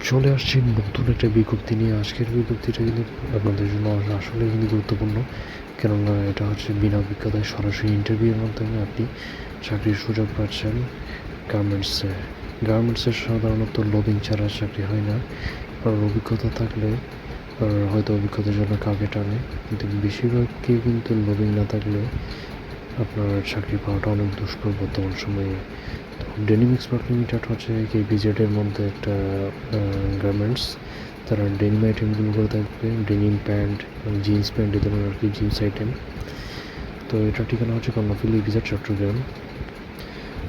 চলে আসছি নতুন একটা বিজ্ঞপ্তি নিয়ে। আজকের বিজ্ঞপ্তিটা কিন্তু আপনাদের জন্য আসলে কিন্তু গুরুত্বপূর্ণ, কেননা এটা হচ্ছে বিনা অভিজ্ঞতায় সরাসরি ইন্টারভিউয়ের মাধ্যমে আপনি চাকরির সুযোগ পাচ্ছেন গার্মেন্টসে। গার্মেন্টসের সাধারণত লোডিং ছাড়া চাকরি হয় না, আর অভিজ্ঞতা থাকলে হয়তো অভিজ্ঞতার জন্য কাউকে টানে, কিন্তু বেশিরভাগকে কিন্তু লোডিং না থাকলে আপনার চাকরি পাওয়াটা অনেক দুষ্কর বর্তমান সময়ে। ডেনিম এক্সপার্ট লিমিটেড হচ্ছে কেপিজেডের মধ্যে একটা গার্মেন্টস। তারা ডেনিম আইটেমগুলো করে থাকবে, ডেনিম প্যান্ট, জিন্স প্যান্ট, এই ধরনের আর কি জিন্স আইটেম। তো এটার ঠিকানা হচ্ছে কর্ণফুলী ইপিজেড, চট্টগ্রাম।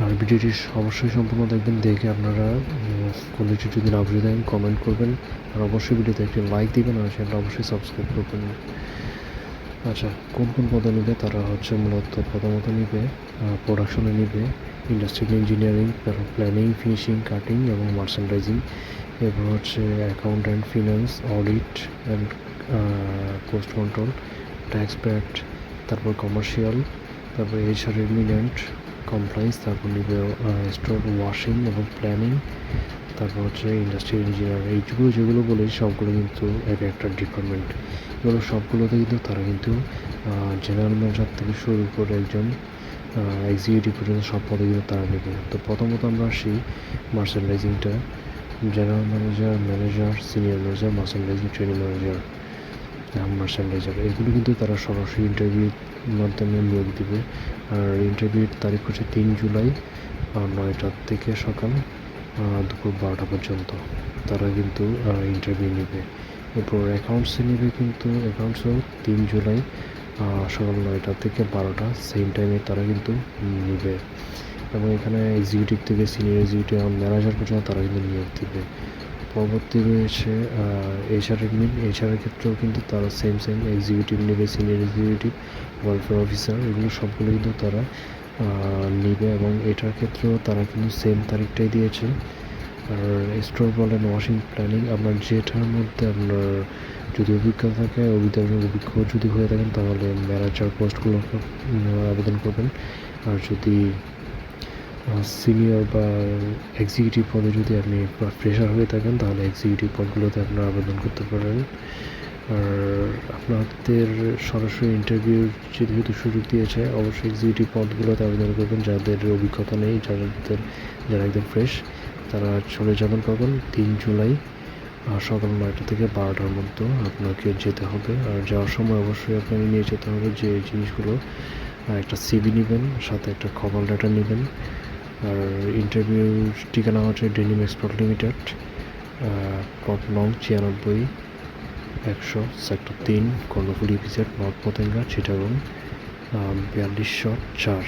আর ভিডিওটি অবশ্যই সম্পূর্ণ দেখবেন, দেখে আপনারা কোনো কিছু যদি না বুঝে থাকেন কমেন্ট করবেন, আর অবশ্যই ভিডিওতে একটি লাইক দিবেন, আর চ্যানেলটা অবশ্যই সাবস্ক্রাইব করবেন। আচ্ছা, কোন কোন পদে নিবে? তারা হচ্ছে মূলত প্রথমত নিবে প্রোডাকশনে নিবে, industrial engineering, planning, finishing, cutting এবং মার্চেন্ডাইজিং। এরপর হচ্ছে accountant, finance, audit and cost control, tax pad, তারপর কমার্শিয়াল, তারপর এইচআর এডমিনেন্ট, কমপ্লায়েন্স, তারপর নিবে স্টোর ওয়াশিং এবং প্ল্যানিং, তারপর হচ্ছে ইন্ডাস্ট্রিয়াল ইঞ্জিনিয়ার। এইগুলো যেগুলো বলে সবগুলো কিন্তু এক একটা ডিপার্টমেন্ট। এগুলো সবগুলোতে কিন্তু তারা কিন্তু জেনারেল ম্যানেজার থেকে শুরু করে একজন এক্সিকিউটিভ পর্যন্ত সব পদে কিন্তু তারা নেবে। তো প্রথমত আমরা আসি মার্চেন্ডাইজিংটা। General manager, manager, senior manager, merchandising, training manager, merchandiser, এগুলো কিন্তু তারা সরাসরি ইন্টারভিউর মাধ্যমে নিয়োগ দিবে। আর ইন্টারভিউর তারিখ হচ্ছে 3 জুলাই, 9টা থেকে সকাল দুপুর 12টা পর্যন্ত তারা কিন্তু ইন্টারভিউ নেবে। এরপর অ্যাকাউন্টসে নেবে, কিন্তু অ্যাকাউন্টসও 3 জুলাই সকাল 9টা থেকে 12টা সেম টাইমে তারা কিন্তু নেবে। এবং এখানে এক্সিকিউটিভ থেকে সিনিয়র এক্সিকিউটিভ এবং ম্যানেজার পর্যন্ত তারা কিন্তু নিয়োগ দেবে। পরবর্তী রয়েছে এইচআর এডমিন। এইচআরের ক্ষেত্রেও কিন্তু তারা সেম এক্সিকিউটিভ নেবে, সিনিয়র এক্সিকিউটিভ, ওয়েলফেয়ার অফিসার, এগুলো সবগুলো কিন্তু তারা নেবে। এবং এটার ক্ষেত্রেও তারা কিন্তু সেম তারিখটাই দিয়েছে। আর স্টোর বলেন, ওয়াশিং, প্ল্যানিং, আপনার যেটার মধ্যে আপনার যদি অভিজ্ঞতা থাকে, অভিজ্ঞ যদি হয়ে থাকেন তাহলে ম্যানেজার পোস্টগুলো আবেদন করবেন। আর যদি সিনিয়র বা এক্সিকিউটিভ পদে যদি আপনি ফ্রেশার হয়ে থাকেন তাহলে এক্সিকিউটিভ পদগুলোতে আপনারা আবেদন করতে পারেন। আর আপনাদের সরাসরি ইন্টারভিউর যেহেতু সুযোগ দিয়েছে, অবশ্যই এক্সিকিউটিভ পদগুলোতে আবেদন করবেন। যাদের অভিজ্ঞতা নেই, যারা একদম ফ্রেশ, তারা চলে যাবেন কখন? 3 জুলাই সকাল 9টা থেকে 12টার মধ্যে আপনাকে যেতে হবে। আর যাওয়ার সময় অবশ্যই আপনাকে নিয়ে যেতে হবে যে জিনিসগুলো, একটা সিভি নেবেন, সাথে একটা কভার লেটার নেবেন। আর ইন্টারভিউর ঠিকানা হচ্ছে ডেনিম এক্সপার্ট লিমিটেড, প্লট নং 96-100, sector 3, Karnaphuli EPZ, north Patenga, Chittagong, 4204।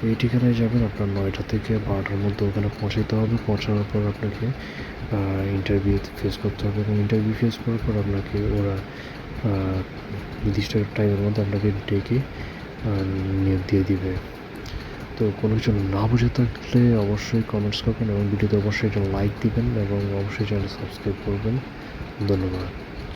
এই ঠিকানায় যাবেন। আপনার 9টা থেকে 12টার মধ্যে ওখানে পৌঁছাতে হবে। পৌঁছানোর পর আপনাকে ইন্টারভিউ ফেস করতে হবে, এবং ইন্টারভিউ ফেস করার পর আপনাকে ওরা নির্দিষ্ট টাইমের মধ্যে আপনাকে ডেকে নিয়োগ দিয়ে দিবে। তো কোনো কিছু না বুঝে থাকলে অবশ্যই কমেন্টস করবেন, এবং ভিডিওতে অবশ্যই একটা লাইক দিবেন, এবং অবশ্যই চ্যানেল সাবস্ক্রাইব করবেন। ধন্যবাদ।